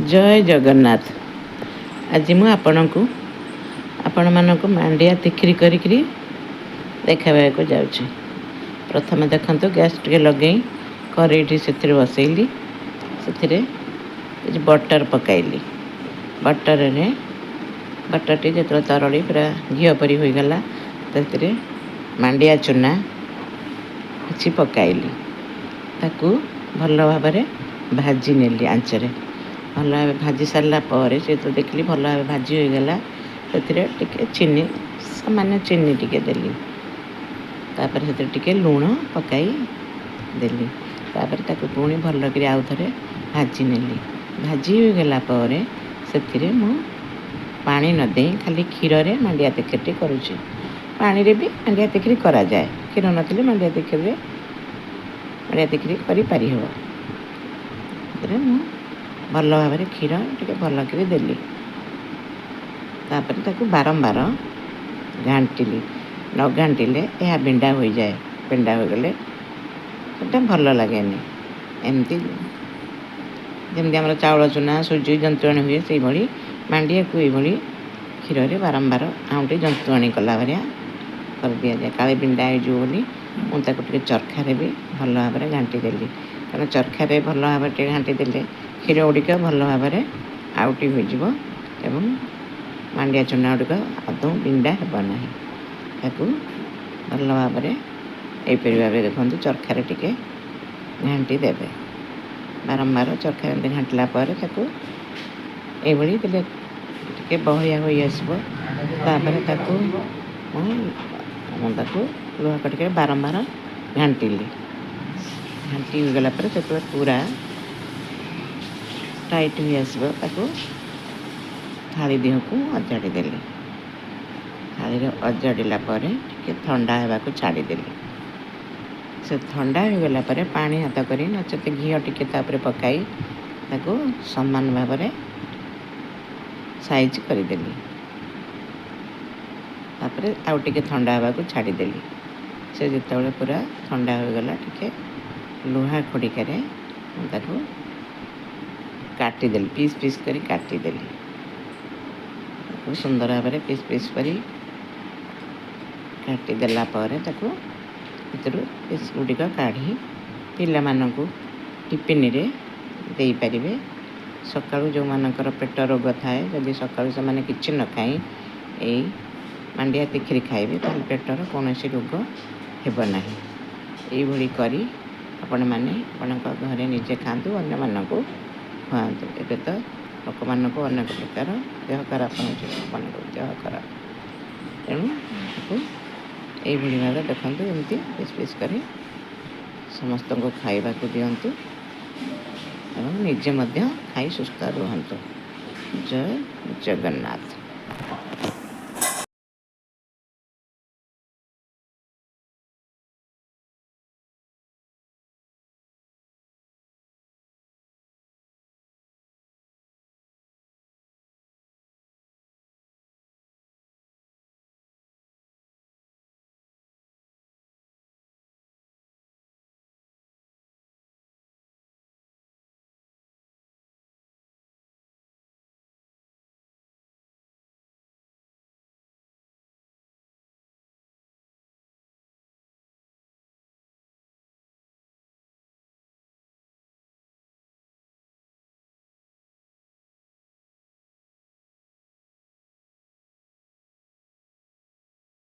जय जगन्नाथ। आज मु आपण मानक मांडिया तिखिरी करी देखाबा को जाऊँ। प्रथम देखो गैस टे लगे करेटी से बसैली से बटर पकाइली। बटर जो तरली पूरा घी परी होगला मांडिया चूना किसी पकाइली ताकू भल भाव भाजी नेली आंचरे भल भाव भाजी सारा पर तो देखली भल भाव भाजी होगला से चीनी सामान्य चीनी टिके देली तापर से लुण पकाई देली तापर ताकू पुणी भल कर आउ थे भाजी नेली भाजी होगला पर से मु पानी न दे खाली क्षीर रे मांडिया तरकारी करुँची। पानी रे भी मांडिया तरकारी करा जाए। क्षीर नथिले मांडिया तरकारी करि पारि हो। भल भाव क्षीर टे भल कर देली तापर ताकू बारंबार घाटिली न घाटिले यह बिंडा हो जाए। बिंडा हो गले सेटा भल लगे एमती जमी आम चाउल चूना सुजी जंतुआणी हुए से भाई मांडिया को ये क्षीर रे बारंबार आउटे जंतुआणी कला भाया कर दि जाए। काले बिंडा हो मुझे चरखारे भी भल भाव घाटी देली कारण चरखारे भल भाव घाटी देले क्षीर गुड़िक भल भाव आउटी हो मांडिया चूना गुड़िक आदौ बिंडा हेबना ताकू भल भाव यहीपरि भाव देखते चरखारे टिके घाटी देवे बारंबार चरखारे घाटला ये टे बहलिया हो लुहा कटिके बारंबार घाटिली घाटी होगला से पूरा टाइट हो थाली देह को अजाड़ी देली थाली अजाड़ा ठंडा होगा छाड़देली से ठंडा होगला पानी हाथ कर नचते घी टे पकाई समान भाव साइज करदेली तापर आउ टे ठंडा होगा छाड़देली से जिते पूरा ठंडा होगला टे लुहा खड़िकार काटिदेली पीस पीस कर काटिदेली सुंदर भाव पीस पीस कर काटिदेला पीस गुड़िक काढ़ी पिला मानकु टिफिन रे दे पारिबे। सकाळु जो मानकर पेट रोग थाए जदि सकाळु से माने किछि न खाई ए मांडिया तिखिरी खाइबे ताल पेटर कौन रोग हेब नाही। एई भली करी आपण माने आपणक घरे निजे खातु अन्य मानक खुआतु। एबे तो लोक मानक अनेक प्रकार देह खराब हो देह खराब तेणु यही भाव देखते एमती पीस पीस कर समस्त को खाइबा को दिंतु एवं निजे खाई सुस्थ रुहतु। जय जगन्नाथ।